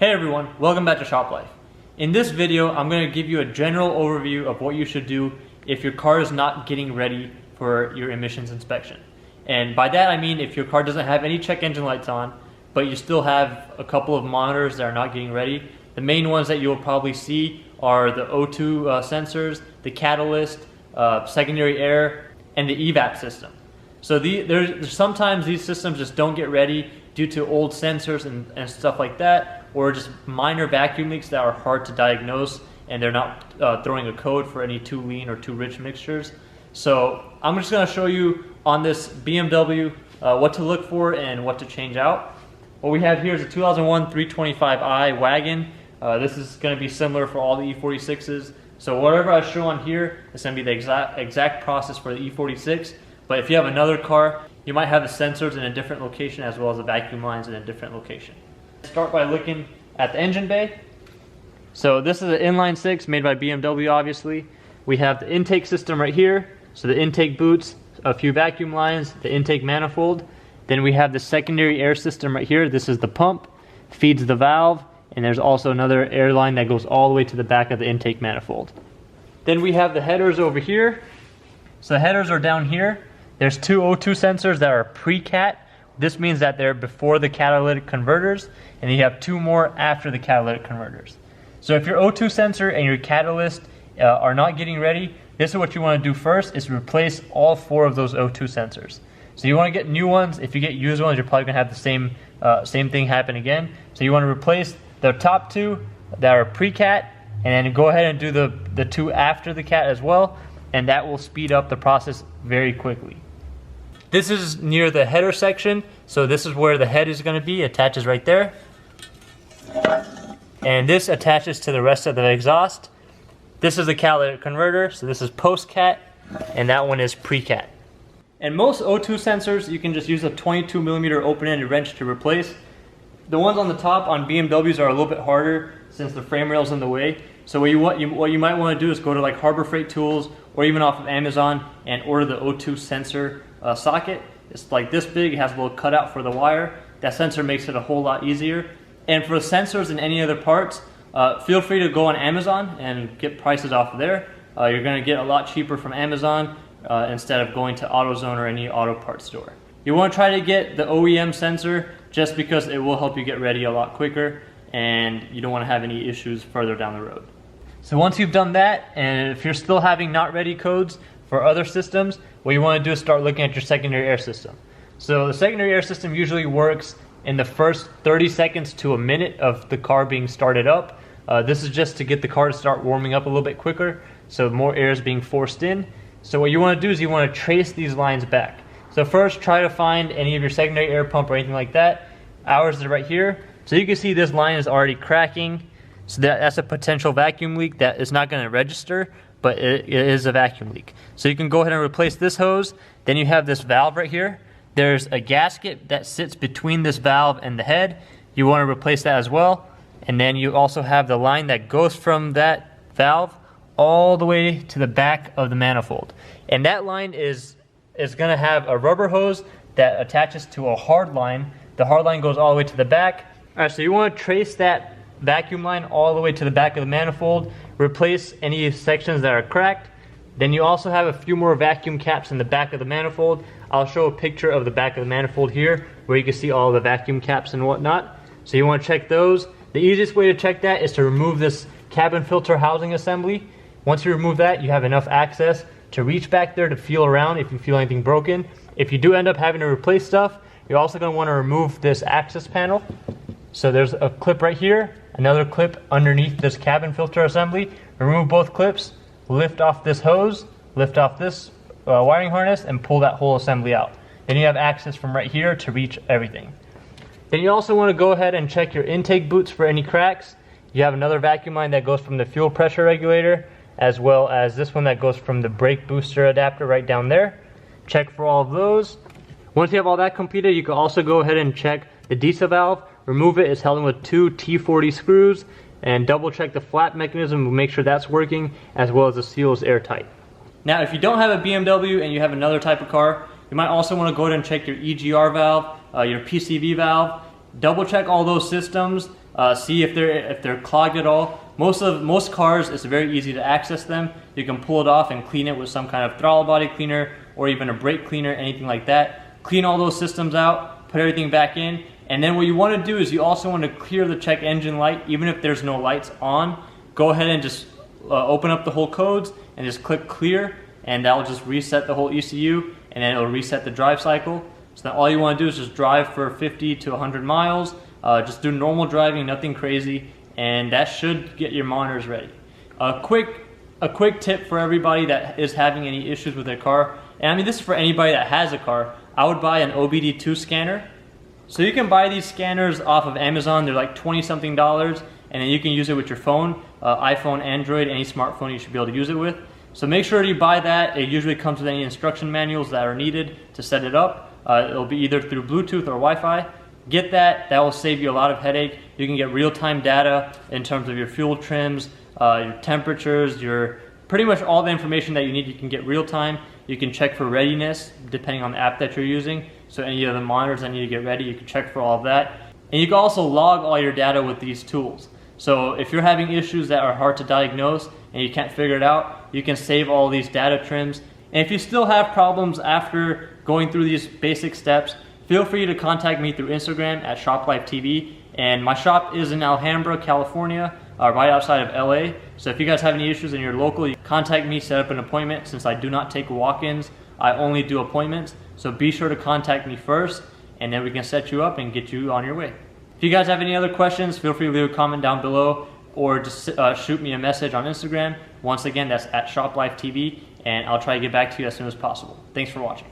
Hey everyone, welcome back to Shop Life. In this video, I'm going to give you a general overview of what you should do if your car is not getting ready for your emissions inspection. And by that I mean if your car doesn't have any check engine lights on, but you still have a couple of monitors that are not getting ready. The main ones that you'll probably see are the O2 sensors, the catalyst, secondary air, and the evap system. So there's sometimes these systems just don't get ready due to old sensors and stuff like that, or just minor vacuum leaks that are hard to diagnose and they're not throwing a code for any too lean or too rich mixtures. So I'm just going to show you on this BMW what to look for and what to change out. What we have here is a 2001 325i wagon. This is going to be similar for all the E46s. So whatever I show on here is going to be the exact process for the E46. But if you have another car, you might have the sensors in a different location as well as the vacuum lines in a different location. Start by looking at the engine bay. So this is an inline 6 made by BMW obviously. We have the intake system right here. So the intake boots, a few vacuum lines, the intake manifold. Then we have the secondary air system right here. This is the pump, feeds the valve, and there's also another air line that goes all the way to the back of the intake manifold. Then we have the headers over here. So the headers are down here. There's two O2 sensors that are pre-cat. This means that they're before the catalytic converters, and you have two more after the catalytic converters. So if your O2 sensor and your catalyst are not getting ready, this is what you want to do first, is replace all four of those O2 sensors. So you want to get new ones. If you get used ones, you're probably going to have the same thing happen again. So you want to replace the top two that are pre-cat, and then go ahead and do the two after the cat as well, and that will speed up the process very quickly. This is near the header section, so this is where the head is going to be, attaches right there. And this attaches to the rest of the exhaust. This is the catalytic converter, so this is post-cat, and that one is pre-cat. And most O2 sensors, you can just use a 22mm open-ended wrench to replace. The ones on the top on BMWs are a little bit harder since the frame rail's in the way. So what you might want to do is go to like Harbor Freight Tools or even off of Amazon and order the O2 sensor socket. It's like this big, it has a little cutout for the wire. That sensor makes it a whole lot easier. And for the sensors and any other parts, feel free to go on Amazon and get prices off of there. You're going to get a lot cheaper from Amazon instead of going to AutoZone or any auto parts store. You want to try to get the OEM sensor just because it will help you get ready a lot quicker and you don't want to have any issues further down the road. So once you've done that, and if you're still having not ready codes for other systems, what you want to do is start looking at your secondary air system. So the secondary air system usually works in the first 30 seconds to a minute of the car being started up. This is just to get the car to start warming up a little bit quicker, so more air is being forced in. So what you want to do is you want to trace these lines back. So first, try to find any of your secondary air pump or anything like that. Ours is right here. So you can see this line is already cracking. So that's a potential vacuum leak that is not going to register, but it is a vacuum leak. So you can go ahead and replace this hose. Then you have this valve right here. There's a gasket that sits between this valve and the head. You want to replace that as well. And then you also have the line that goes from that valve all the way to the back of the manifold. And that line is going to have a rubber hose that attaches to a hard line. The hard line goes all the way to the back. All right, so you want to trace that vacuum line all the way to the back of the manifold, replace any sections that are cracked. Then you also have a few more vacuum caps in the back of the manifold. I'll show a picture of the back of the manifold here where you can see all the vacuum caps and whatnot. So you want to check those. The easiest way to check that is to remove this cabin filter housing assembly. Once you remove that, you have enough access to reach back there to feel around if you feel anything broken. If you do end up having to replace stuff, you're also going to want to remove this access panel. So there's a clip right here, another clip underneath this cabin filter assembly. Remove both clips, lift off this hose, lift off this wiring harness, and pull that whole assembly out. Then you have access from right here to reach everything. Then you also want to go ahead and check your intake boots for any cracks. You have another vacuum line that goes from the fuel pressure regulator, as well as this one that goes from the brake booster adapter right down there. Check for all of those. Once you have all that completed, you can also go ahead and check the diesel valve. Remove it. It's held in with two T40 screws, and double check the flap mechanism to make sure that's working, as well as the seal is airtight. Now if you don't have a BMW and you have another type of car, you might also want to go ahead and check your EGR valve, your PCV valve. Double check all those systems. See if they're clogged at all. Most cars, it's very easy to access them. You can pull it off and clean it with some kind of throttle body cleaner or even a brake cleaner, anything like that. Clean all those systems out, put everything back in, and then what you want to do is you also want to clear the check engine light, even if there's no lights on. Go ahead and just open up the whole codes and just click clear, and that will just reset the whole ECU, and then it will reset the drive cycle. So then all you want to do is just drive for 50 to 100 miles. Just do normal driving, nothing crazy, and that should get your monitors ready. A quick tip for everybody that is having any issues with their car, and I mean this is for anybody that has a car, I would buy an OBD2 scanner. So you can buy these scanners off of Amazon, they're like $20-something, and then you can use it with your phone, iPhone, Android, any smartphone you should be able to use it with. So make sure you buy that. It usually comes with any instruction manuals that are needed to set it up. It'll be either through Bluetooth or Wi-Fi. Get that, that will save you a lot of headache. You can get real-time data in terms of your fuel trims, your temperatures, your pretty much all the information that you need. You can get real-time. You can check for readiness depending on the app that you're using. So any of the monitors that need to get ready, you can check for all of that. And you can also log all your data with these tools. So if you're having issues that are hard to diagnose and you can't figure it out, you can save all these data trims. And if you still have problems after going through these basic steps, feel free to contact me through Instagram at ShopLifeTV. And my shop is in Alhambra, California, right outside of LA. So if you guys have any issues and you're local, you contact me, set up an appointment. Since I do not take walk-ins, I only do appointments. So be sure to contact me first, and then we can set you up and get you on your way. If you guys have any other questions, feel free to leave a comment down below or just shoot me a message on Instagram. Once again, that's at ShopLifeTV, and I'll try to get back to you as soon as possible. Thanks for watching.